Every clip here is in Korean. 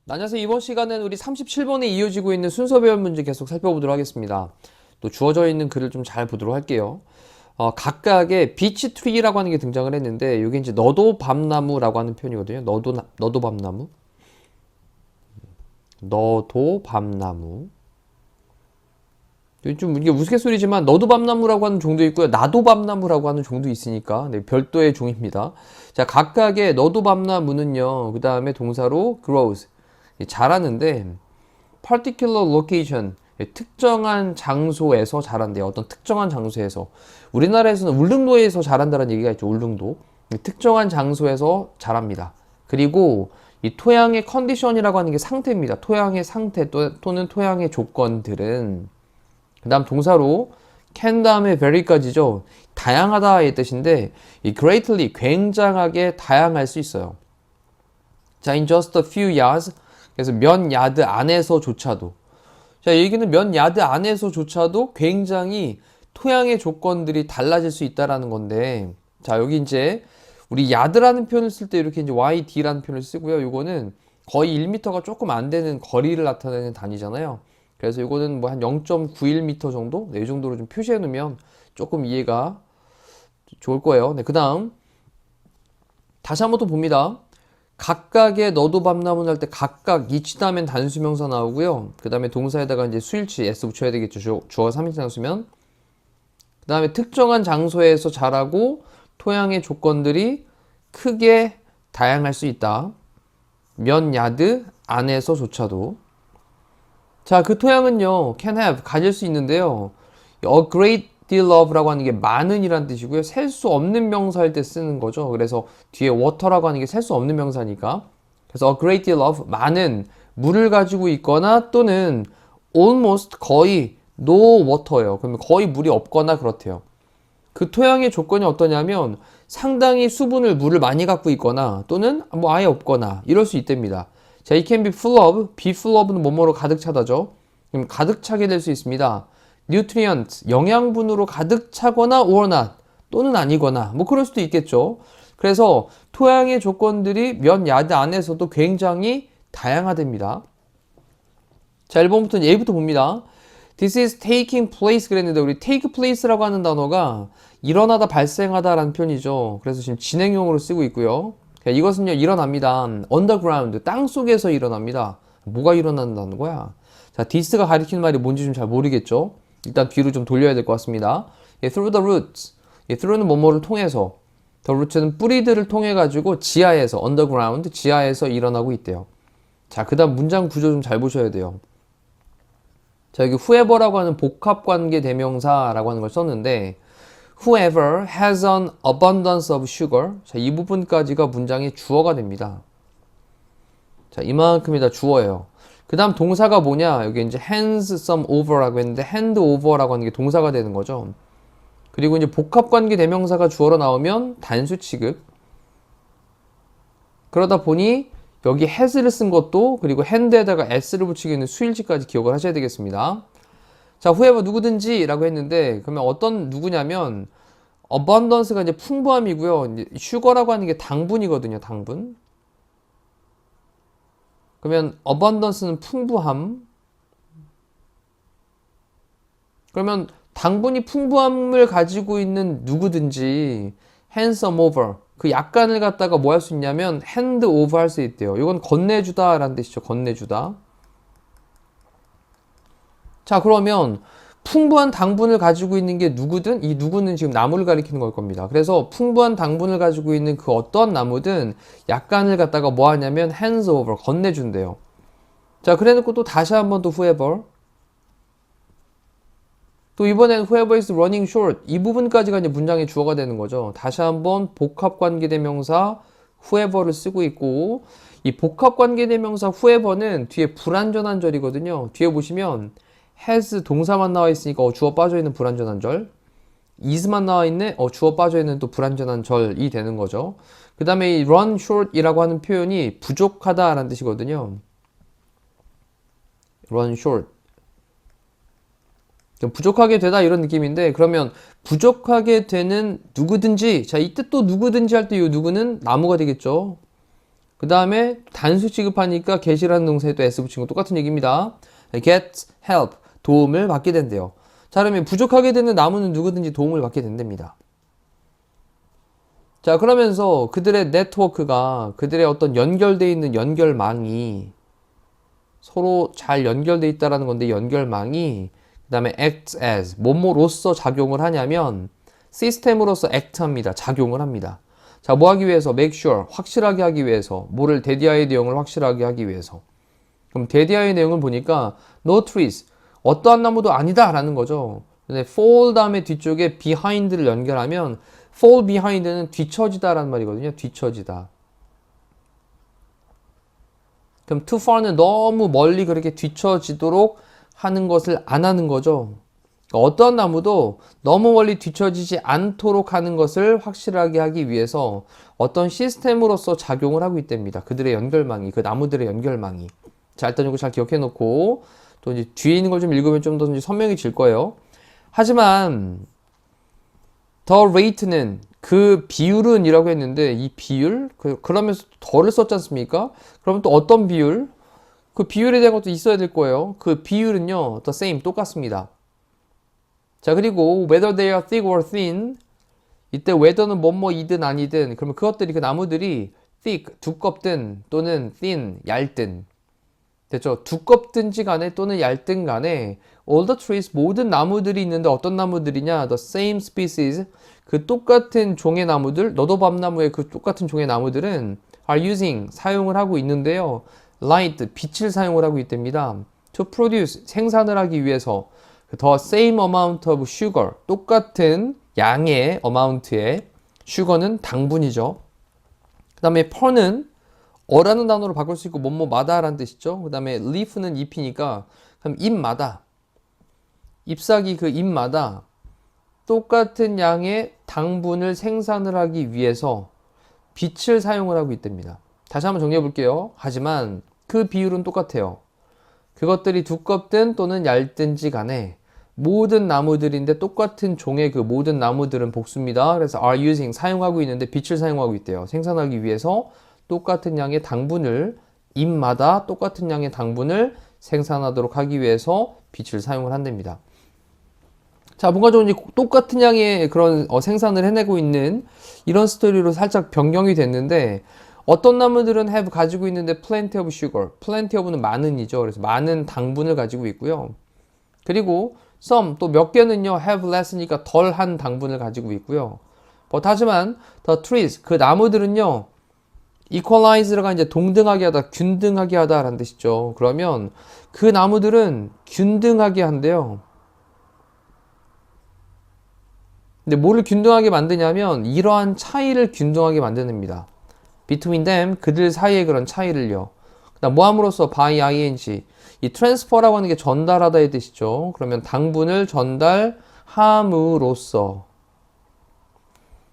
안녕하세요. 이번 시간은 우리 37번에 이어지고 있는 순서 배열 문제 계속 살펴보도록 하겠습니다. 또 주어져 있는 글을 좀 잘 보도록 할게요. 각각의 비치 트리라고 하는 게 등장을 했는데, 이게 이제 너도 밤나무라고 하는 표현이거든요. 너도 밤나무. 너도 밤나무. 좀 이게 우스갯소리지만 너도 밤나무라고 하는 종도 있고요. 나도 밤나무라고 하는 종도 있으니까 네, 별도의 종입니다. 자, 각각의 너도 밤나무는요. 그 다음에 동사로 grows. 자라는데 particular location. 특정한 장소에서 자란대요. 어떤 특정한 장소에서. 우리나라에서는 울릉도에서 자란다는 얘기가 있죠. 울릉도. 특정한 장소에서 자랍니다. 그리고 이 토양의 컨디션이라고 하는 게 상태입니다. 토양의 상태 또는 토양의 조건들은 그 다음 동사로 can 다음에 very까지죠. 다양하다의 뜻인데 이 greatly 굉장하게 다양할 수 있어요. 자, in just a few yards. 그래서 몇 야드 안에서조차도. 자, 얘기는 몇 야드 안에서조차도 굉장히 토양의 조건들이 달라질 수 있다라는 건데, 자, 여기 이제 우리 야드라는 표현을 쓸 때 이렇게 이제 YD라는 표현을 쓰고요. 이거는 거의 1m가 조금 안 되는 거리를 나타내는 단위잖아요. 그래서 이거는 뭐 한 0.91m 정도? 네, 이 정도로 좀 표시해 놓으면 조금 이해가 좋을 거예요. 네, 그 다음 다시 한번 또 봅니다. 각각의 너도 밤나무는 할 때 각각 each 다음엔 단수명사 나오고요. 그 다음에 동사에다가 이제 수일치 s 붙여야 되겠죠. 주어가 3인칭 단수면. 그 다음에 특정한 장소에서 자라고 토양의 조건들이 크게 다양할 수 있다. 몇 야드 안에서조차도. 자, 그 토양은요, can have, 가질 수 있는데요. a great deal of라고 하는 게 많은이란 뜻이고요. 셀 수 없는 명사일 때 쓰는 거죠. 그래서 뒤에 water라고 하는 게 셀 수 없는 명사니까. 그래서 a great deal of, 많은 물을 가지고 있거나 또는 almost, 거의 no water예요. 그러면 거의 물이 없거나 그렇대요. 그 토양의 조건이 어떠냐면 상당히 물을 많이 갖고 있거나 또는 뭐 아예 없거나 이럴 수 있답니다. 자, it can be full of, be full of는 뭐뭐로 가득 차다죠. 그럼 가득 차게 될 수 있습니다. nutrient, 영양분으로 가득 차거나 or not, 또는 아니거나 뭐 그럴 수도 있겠죠. 그래서 토양의 조건들이 몇 야드 안에서도 굉장히 다양하답니다. 자, 1번부터 A부터 봅니다. This is taking place 그랬는데 우리 take place라고 하는 단어가 일어나다, 발생하다 라는 표현이죠. 그래서 지금 진행형으로 쓰고 있고요. 이것은요, 일어납니다. underground, 땅 속에서 일어납니다. 뭐가 일어난다는 거야? 자, this가 가리키는 말이 뭔지 좀 잘 모르겠죠? 일단 뒤로 좀 돌려야 될 것 같습니다. through the roots. through는 뭐뭐를 통해서. the roots는 뿌리들을 통해 가지고 지하에서, underground, 지하에서 일어나고 있대요. 자, 그 다음 문장 구조 좀 잘 보셔야 돼요. 자, 여기 whoever라고 하는 복합관계 대명사라고 하는 걸 썼는데 whoever has an abundance of sugar. 자, 이 부분까지가 문장의 주어가 됩니다. 자, 이만큼이 다 주어예요. 그 다음 동사가 뭐냐? 여기 이제 hands some over라고 했는데 hand over라고 하는 게 동사가 되는 거죠. 그리고 이제 복합관계 대명사가 주어로 나오면 단수 취급. 그러다 보니 여기 has를 쓴 것도 그리고 hand에다가 s를 붙이게 있는 수일치까지 기억을 하셔야 되겠습니다. 자, whoever 누구든지 라고 했는데 그러면 어떤 누구냐면 abundance가 이제 풍부함이고요. 이제 sugar라고 하는 게 당분이거든요. 당분. 그러면 abundance는 풍부함. 그러면 당분이 풍부함을 가지고 있는 누구든지 handsome over. 그 약간을 갖다가 뭐 할 수 있냐면 hand over 할 수 있대요. 이건 건네주다 라는 뜻이죠. 건네주다. 자, 그러면 풍부한 당분을 가지고 있는 게 누구든 이 누구는 지금 나무를 가리키는 걸 겁니다. 그래서 풍부한 당분을 가지고 있는 그 어떤 나무든 약간을 갖다가 뭐 하냐면 hands over, 건네준대요. 자, 그래놓고 또 다시 한번 또 whoever. 또 이번엔 whoever is running short. 이 부분까지가 이제 문장의 주어가 되는 거죠. 다시 한번 복합관계대명사 whoever를 쓰고 있고 이 복합관계대명사 whoever는 뒤에 불완전한 절이거든요. 뒤에 보시면 has 동사만 나와 있으니까 주어 빠져있는 불완전한 절. is만 나와 있네. 주어 빠져있는 또 불완전한 절이 되는 거죠. 그 다음에 이 run short 이라고 하는 표현이 부족하다 라는 뜻이거든요. run short. 부족하게 되다 이런 느낌인데 그러면 부족하게 되는 누구든지 자 이때 또 누구든지 할 때 이 누구는 나무가 되겠죠. 그 다음에 단수 취급하니까 get이라는 동사에 또 s 붙인 거 똑같은 얘기입니다. get help 도움을 받게 된대요. 자 그러면 부족하게 되는 나무는 누구든지 도움을 받게 된답니다. 자 그러면서 그들의 네트워크가 그들의 어떤 연결되어 있는 연결망이 서로 잘 연결되어 있다라는 건데 연결망이 그 다음에 act as 뭐뭐로서 작용을 하냐면 시스템으로서 act 합니다. 작용을 합니다. 자, 뭐 하기 위해서? make sure 확실하게 하기 위해서 뭐를 데디아의 내용을 확실하게 하기 위해서. 그럼 데디아의 내용을 보니까 no trees 어떠한 나무도 아니다 라는 거죠. 근데 fall 다음에 뒤쪽에 behind를 연결하면 fall behind는 뒤처지다 라는 말이거든요. 뒤처지다. 그럼 too far는 너무 멀리 그렇게 뒤처지도록 하는 것을 안 하는 거죠. 그러니까 어떤 나무도 너무 멀리 뒤처지지 않도록 하는 것을 확실하게 하기 위해서 어떤 시스템으로서 작용을 하고 있답니다. 그들의 연결망이, 그 나무들의 연결망이. 자, 일단 이거 잘 기억해 놓고 또 이제 뒤에 있는 걸 좀 읽으면 좀 더 선명해질 거예요. 하지만 the rate는 그 비율은 이라고 했는데 이 비율? 그러면서 더를 썼지 않습니까? 그러면 또 어떤 비율? 그 비율에 대한 것도 있어야 될 거예요. 그 비율은요, the same, 똑같습니다. 자, 그리고 whether they are thick or thin 이때 whether는 뭐뭐이든 아니든 그러면 그것들이 그 나무들이 thick, 두껍든 또는 thin, 얇든 됐죠? 두껍든지 간에 또는 얇든 간에 all the trees 모든 나무들이 있는데 어떤 나무들이냐? the same species 그 똑같은 종의 나무들 너도밤나무의 그 똑같은 종의 나무들은 are using 사용을 하고 있는데요. light 빛을 사용을 하고 있답니다. to produce 생산을 하기 위해서 the same amount of sugar 똑같은 양의 amount의 sugar는 당분이죠. 그 다음에 per는 어라는 단어로 바꿀 수 있고 뭐뭐마다 라는 뜻이죠. 그 다음에 leaf는 잎이니까 그럼 잎마다 잎사귀 그 잎마다 똑같은 양의 당분을 생산을 하기 위해서 빛을 사용을 하고 있답니다. 다시 한번 정리해 볼게요. 하지만 그 비율은 똑같아요. 그것들이 두껍든 또는 얇든지 간에 모든 나무들인데 똑같은 종의 그 모든 나무들은 복수입니다. 그래서 are using 사용하고 있는데 빛을 사용하고 있대요. 생산하기 위해서 똑같은 양의 당분을 잎마다 똑같은 양의 당분을 생산하도록 하기 위해서 빛을 사용을 한답니다. 자, 뭔가 좀 똑같은 양의 그런 생산을 해내고 있는 이런 스토리로 살짝 변경이 됐는데 어떤 나무들은 have 가지고 있는데 plenty of sugar, plenty of는 많은이죠. 그래서 많은 당분을 가지고 있고요. 그리고 some 또 몇 개는요 have less니까 덜한 당분을 가지고 있고요. 하지만 the trees 그 나무들은요 equalize가 이제 동등하게 하다, 균등하게 하다라는 뜻이죠. 그러면 그 나무들은 균등하게 한대요. 근데 뭐를 균등하게 만드냐면 이러한 차이를 균등하게 만드냅니다. between them 그들 사이의 그런 차이를요. 그다음 뭐 함으로써 by ing 이 transfer라고 하는 게 전달하다의 뜻이죠. 그러면 당분을 전달함으로써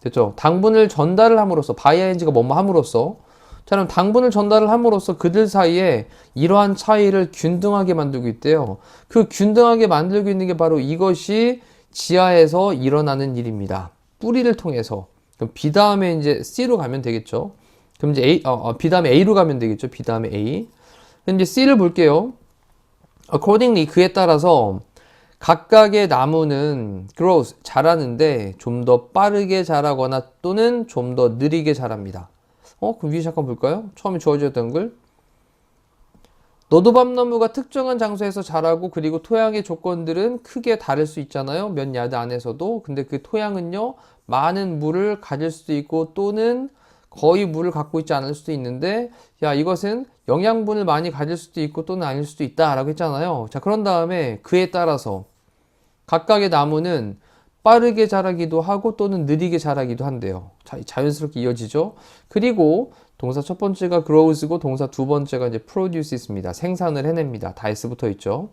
됐죠? 당분을 전달을 함으로써 by ing가 뭐뭐 함으로써 자 그럼 당분을 전달을 함으로써 그들 사이에 이러한 차이를 균등하게 만들고 있대요. 그 균등하게 만들고 있는 게 바로 이것이 지하에서 일어나는 일입니다. 뿌리를 통해서. 그럼 B 다음에 이제 C로 가면 되겠죠. 그럼 이제 B 다음에 A로 가면 되겠죠. B 다음에 A. 그럼 이제 C를 볼게요. Accordingly, 그에 따라서 각각의 나무는 grows, 자라는데 좀 더 빠르게 자라거나 또는 좀 더 느리게 자랍니다. 그럼 위에 잠깐 볼까요? 처음에 주어졌던 글. 너도밤나무가 특정한 장소에서 자라고 그리고 토양의 조건들은 크게 다를 수 있잖아요. 몇 야드 안에서도. 근데 그 토양은요. 많은 물을 가질 수도 있고 또는 거의 물을 갖고 있지 않을 수도 있는데 야 이것은 영양분을 많이 가질 수도 있고 또는 아닐 수도 있다 라고 했잖아요. 자 그런 다음에 그에 따라서 각각의 나무는 빠르게 자라기도 하고 또는 느리게 자라기도 한대요. 자연스럽게 이어지죠. 그리고 동사 첫 번째가 grows고 동사 두 번째가 이제 produce입니다. 생산을 해냅니다. 다 S 붙어 있죠.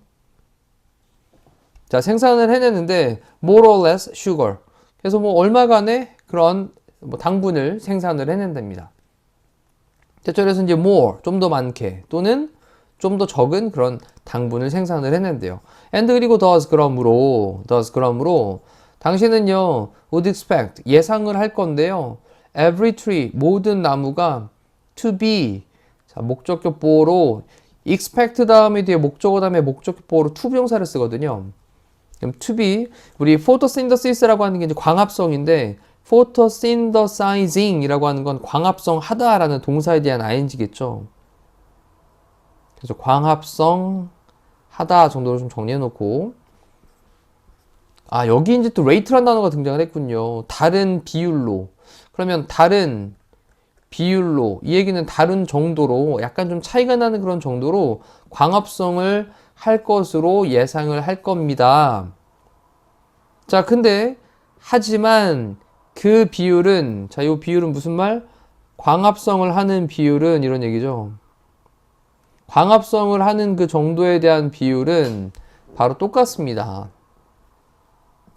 자, 생산을 해내는데 more or less sugar. 그래서 뭐 얼마간의 그런 뭐 당분을 생산을 해낸답니다. 그래서 이제 more 좀 더 많게 또는 좀 더 적은 그런 당분을 생산을 해낸대요. and 그리고 그러므로 당신은요 would expect 예상을 할 건데요. every tree 모든 나무가 to be 자 목적격 보어로 expect 다음에 뒤에 목적어 다음에 목적격 보어로 to 비동사를 쓰거든요. 그럼 to be 우리 photosynthesis라고 하는 게 이제 광합성인데 photosynthesizing이라고 하는 건 광합성 하다라는 동사에 대한 ing겠죠. 그래서 광합성 하다 정도로 좀 정리해 놓고 여기 이제 또 rate라는 단어가 등장을 했군요. 다른 비율로. 그러면 다른 비율로 이 얘기는 다른 정도로 약간 좀 차이가 나는 그런 정도로 광합성을 할 것으로 예상을 할 겁니다. 자, 근데 하지만 그 비율은 이 비율은 무슨 말? 광합성을 하는 비율은 이런 얘기죠. 광합성을 하는 그 정도에 대한 비율은 바로 똑같습니다.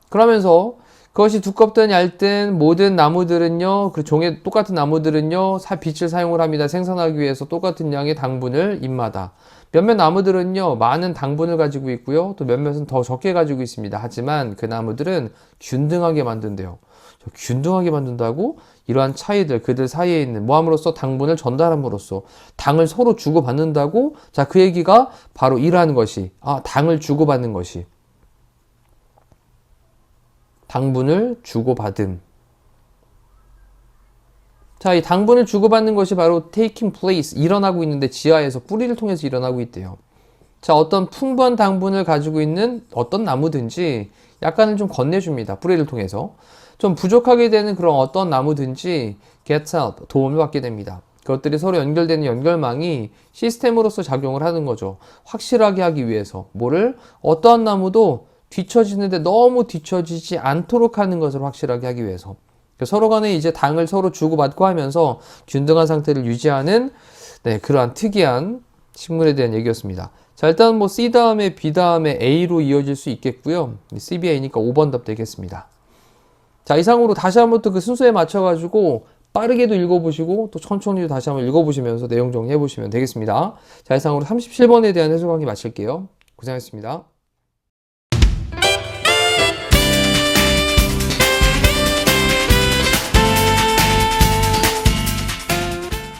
그러면서 그것이 두껍든 얇든 모든 나무들은요, 그 종의 똑같은 나무들은요, 빛을 사용을 합니다. 생산하기 위해서 똑같은 양의 당분을 입마다. 몇몇 나무들은요, 많은 당분을 가지고 있고요, 또 몇몇은 더 적게 가지고 있습니다. 하지만 그 나무들은 균등하게 만든대요. 균등하게 만든다고? 이러한 차이들, 그들 사이에 있는 뭐함으로써 당분을 전달함으로써 당을 서로 주고받는다고? 자, 그 얘기가 바로 이러한 것이, 당을 주고받는 것이. 당분을 주고받음. 자, 이 당분을 주고받는 것이 바로 taking place, 일어나고 있는데 지하에서 뿌리를 통해서 일어나고 있대요. 자, 어떤 풍부한 당분을 가지고 있는 어떤 나무든지 약간은 좀 건네줍니다. 뿌리를 통해서. 좀 부족하게 되는 그런 어떤 나무든지 get help, 도움을 받게 됩니다. 그것들이 서로 연결되는 연결망이 시스템으로서 작용을 하는 거죠. 확실하게 하기 위해서. 어떠한 나무도 뒤처지는데 너무 뒤처지지 않도록 하는 것을 확실하게 하기 위해서. 서로 간에 이제 당을 서로 주고받고 하면서 균등한 상태를 유지하는 그러한 특이한 식물에 대한 얘기였습니다. 자, 일단 C 다음에 B 다음에 A로 이어질 수 있겠고요. CBA니까 5번 답 되겠습니다. 자, 이상으로 다시 한번 또 그 순서에 맞춰가지고 빠르게도 읽어보시고 또 천천히도 다시 한번 읽어보시면서 내용 정리해보시면 되겠습니다. 자, 이상으로 37번에 대한 해설 강의 마칠게요. 고생하셨습니다.